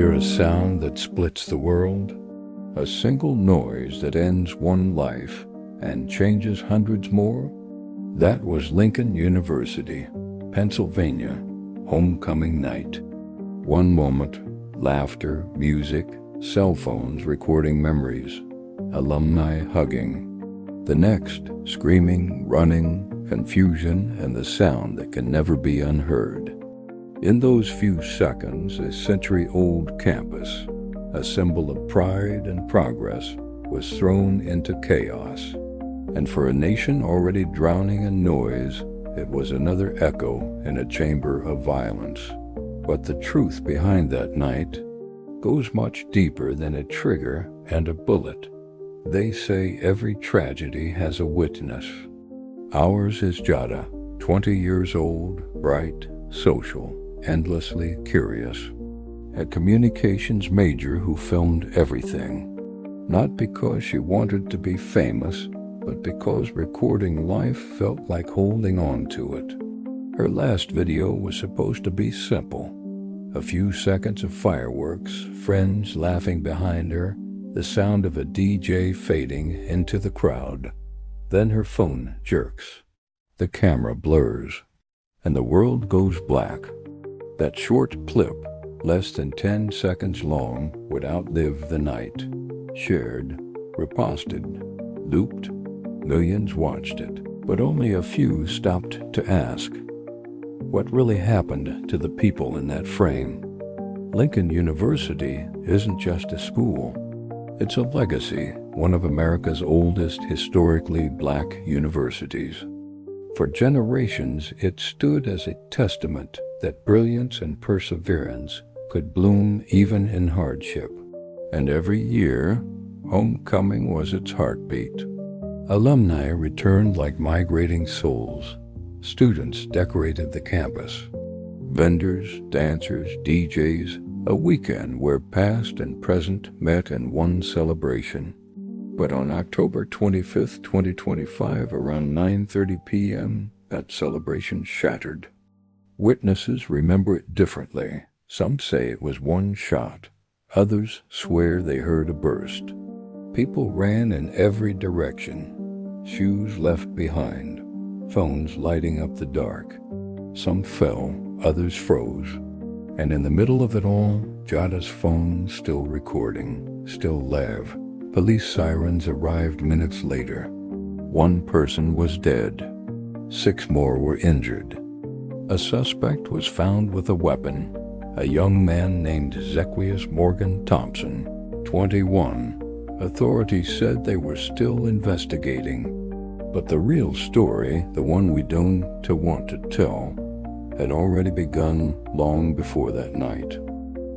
hear a sound that splits the world? A single noise that ends one life and changes hundreds more? That was Lincoln University, Pennsylvania, homecoming night. One moment, laughter, music, cell phones recording memories, alumni hugging. The next, screaming, running, confusion, and the sound that can never be unheard. In those few seconds, a century-old campus, a symbol of pride and progress, was thrown into chaos. And for a nation already drowning in noise, it was another echo in a chamber of violence. But the truth behind that night goes much deeper than a trigger and a bullet. They say every tragedy has a witness. Ours is Jada, 20 years old, bright, social, endlessly curious. A communications major who filmed everything. Not because she wanted to be famous, but because recording life felt like holding on to it. Her last video was supposed to be simple. A few seconds of fireworks, friends laughing behind her, the sound of a DJ fading into the crowd. Then her phone jerks. The camera blurs, and the world goes black. That short clip, less than 10 seconds long, would outlive the night. Shared, reposted, looped, millions watched it, but only a few stopped to ask, what really happened to the people in that frame? Lincoln University isn't just a school. It's a legacy, one of America's oldest historically black universities. For generations, it stood as a testament that brilliance and perseverance could bloom even in hardship. And every year, homecoming was its heartbeat. Alumni returned like migrating souls. Students decorated the campus. Vendors, dancers, DJs, a weekend where past and present met in one celebration. But on October 25th, 2025, around 9:30 p.m., that celebration shattered. Witnesses remember it differently. Some say it was one shot. Others swear they heard a burst. People ran in every direction. Shoes left behind. Phones lighting up the dark. Some fell, others froze. And in the middle of it all, Jada's phone still recording, still live. Police sirens arrived minutes later. One person was dead. 6 more were injured. A suspect was found with a weapon, a young man named Zequius Morgan Thompson, 21. Authorities said they were still investigating. But the real story, the one we don't want to tell, had already begun long before that night.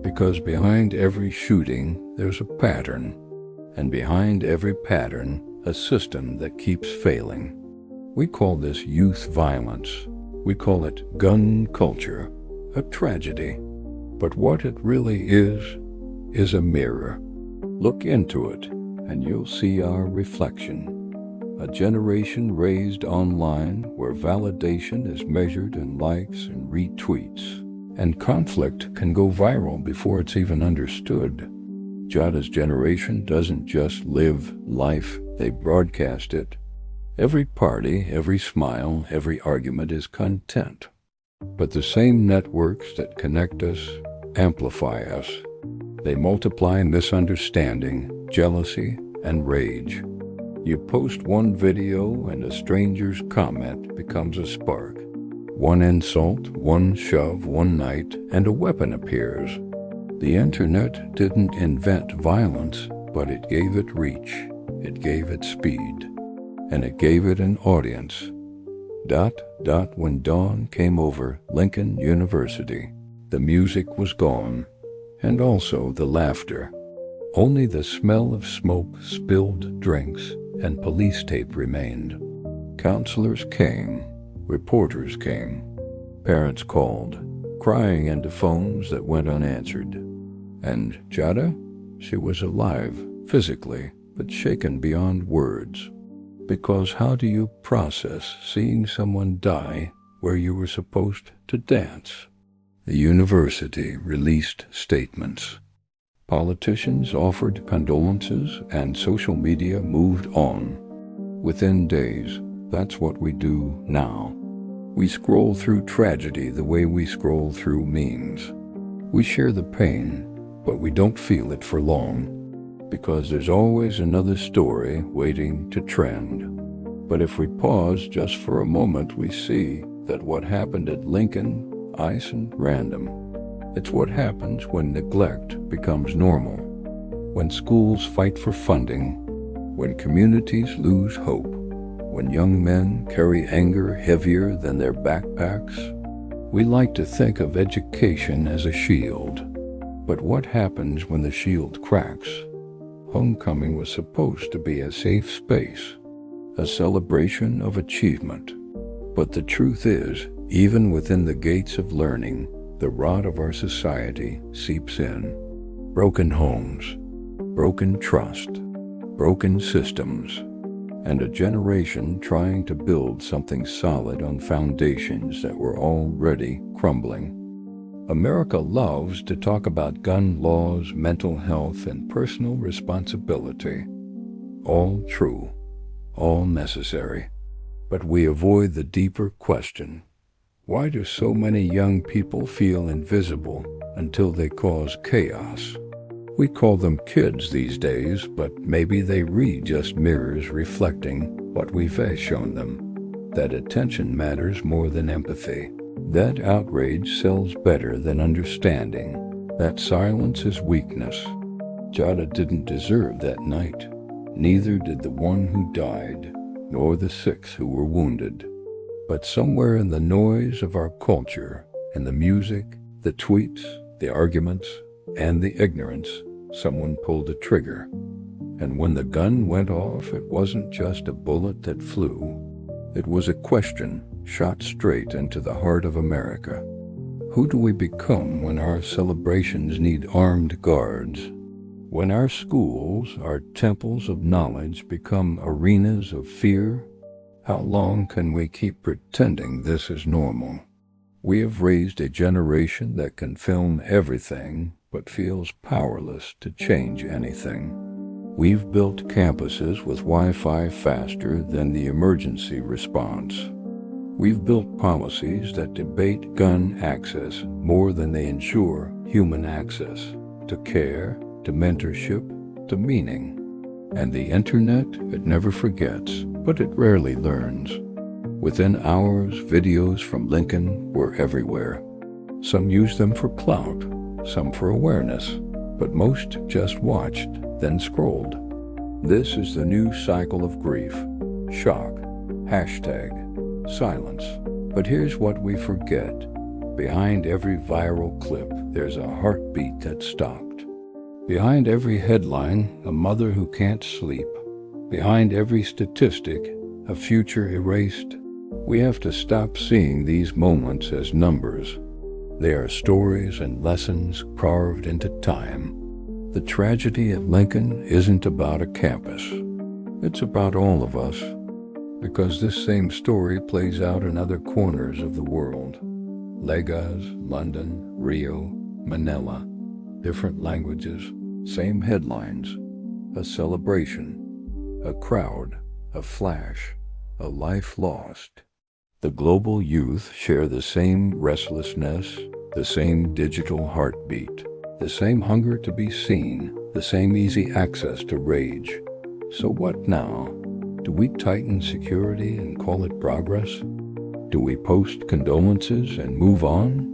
Because behind every shooting, there's a pattern. And behind every pattern, a system that keeps failing. We call this youth violence. We call it gun culture, a tragedy. But what it really is a mirror. Look into it, and you'll see our reflection. A generation raised online where validation is measured in likes and retweets, and conflict can go viral before it's even understood. Jada's generation doesn't just live life, they broadcast it. Every party, every smile, every argument is content. But the same networks that connect us amplify us. They multiply misunderstanding, jealousy, and rage. You post one video and a stranger's comment becomes a spark. One insult, one shove, one night, and a weapon appears. The internet didn't invent violence, but it gave it reach, it gave it speed, and it gave it an audience. When dawn came over Lincoln University, the music was gone, and also the laughter. Only the smell of smoke, spilled drinks, and police tape remained. Counselors came, reporters came, parents called, crying into phones that went unanswered. And Jada? She was alive, physically, but shaken beyond words. Because how do you process seeing someone die where you were supposed to dance? The university released statements. Politicians offered condolences and social media moved on. Within days, that's what we do now. We scroll through tragedy the way we scroll through memes. We share the pain, but we don't feel it for long, because there's always another story waiting to trend. But if we pause just for a moment, we see that what happened at Lincoln isn't random. It's what happens when neglect becomes normal, when schools fight for funding, when communities lose hope, when young men carry anger heavier than their backpacks. We like to think of education as a shield, but what happens when the shield cracks? Homecoming was supposed to be a safe space, a celebration of achievement. But the truth is, even within the gates of learning, the rot of our society seeps in. Broken homes, broken trust, broken systems, and a generation trying to build something solid on foundations that were already crumbling. America loves to talk about gun laws, mental health, and personal responsibility. All true, all necessary. But we avoid the deeper question. Why do so many young people feel invisible until they cause chaos? We call them kids these days, but maybe they read just mirrors reflecting what we've shown them. That attention matters more than empathy. That outrage sells better than understanding. That silence is weakness. Jada didn't deserve that night. Neither did the one who died, nor the 6 who were wounded. But somewhere in the noise of our culture, in the music, the tweets, the arguments, and the ignorance, someone pulled a trigger. And when the gun went off, it wasn't just a bullet that flew. It was a question shot straight into the heart of America. Who do we become when our celebrations need armed guards? When our schools, our temples of knowledge, become arenas of fear? How long can we keep pretending this is normal? We have raised a generation that can film everything, but feels powerless to change anything. We've built campuses with Wi-Fi faster than the emergency response. We've built policies that debate gun access more than they ensure human access to care, to mentorship, to meaning. And the internet, it never forgets, but it rarely learns. Within hours, videos from Lincoln were everywhere. Some used them for clout, some for awareness, but most just watched, then scrolled. This is the new cycle of grief, shock, hashtag, silence. But here's what we forget. Behind every viral clip, there's a heartbeat that stopped. Behind every headline, a mother who can't sleep. Behind every statistic, a future erased. We have to stop seeing these moments as numbers. They are stories and lessons carved into time. The tragedy at Lincoln isn't about a campus. It's about all of us, because this same story plays out in other corners of the world. Lagos, London, Rio, Manila. Different languages, same headlines, a celebration, a crowd, a flash, a life lost. The global youth share the same restlessness, the same digital heartbeat, the same hunger to be seen, the same easy access to rage. So what now? Do we tighten security and call it progress? Do we post condolences and move on?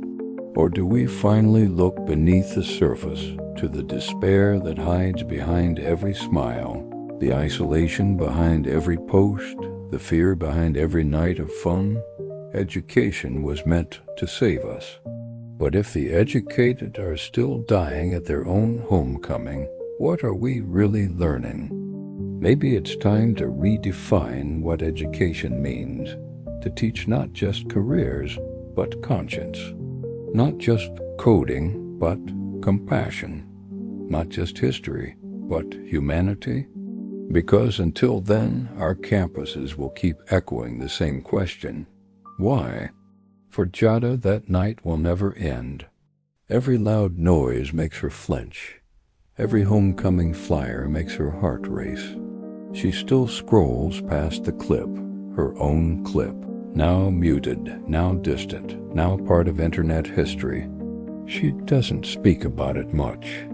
Or do we finally look beneath the surface to the despair that hides behind every smile, the isolation behind every post, the fear behind every night of fun? Education was meant to save us. But if the educated are still dying at their own homecoming, what are we really learning? Maybe it's time to redefine what education means, to teach not just careers, but conscience. Not just coding, but compassion. Not just history, but humanity. Because until then, our campuses will keep echoing the same question. Why? For Jada, that night will never end. Every loud noise makes her flinch. Every homecoming flyer makes her heart race. She still scrolls past the clip, her own clip, now muted, now distant, now part of internet history. She doesn't speak about it much,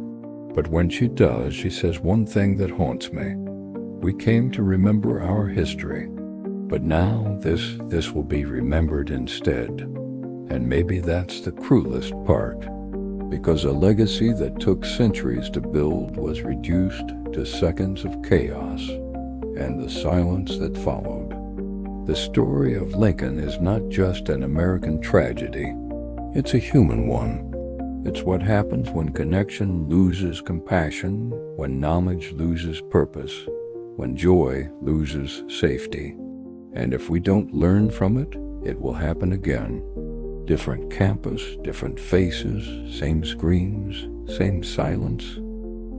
but when she does, she says one thing that haunts me. We came to remember our history, but now this will be remembered instead. And maybe that's the cruelest part, because a legacy that took centuries to build was reduced to seconds of chaos and the silence that followed. The story of Lincoln is not just an American tragedy, it's a human one. It's what happens when connection loses compassion, when knowledge loses purpose, when joy loses safety. And if we don't learn from it, it will happen again. Different campus, different faces, same screens, same silence.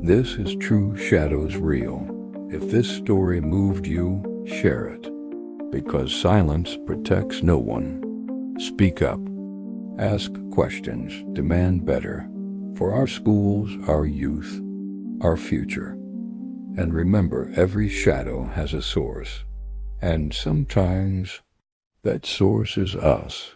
This is True Shadows Real. If this story moved you, share it. Because silence protects no one. Speak up. Ask questions. Demand better. For our schools, our youth, our future. And remember, every shadow has a source. And sometimes that source is us.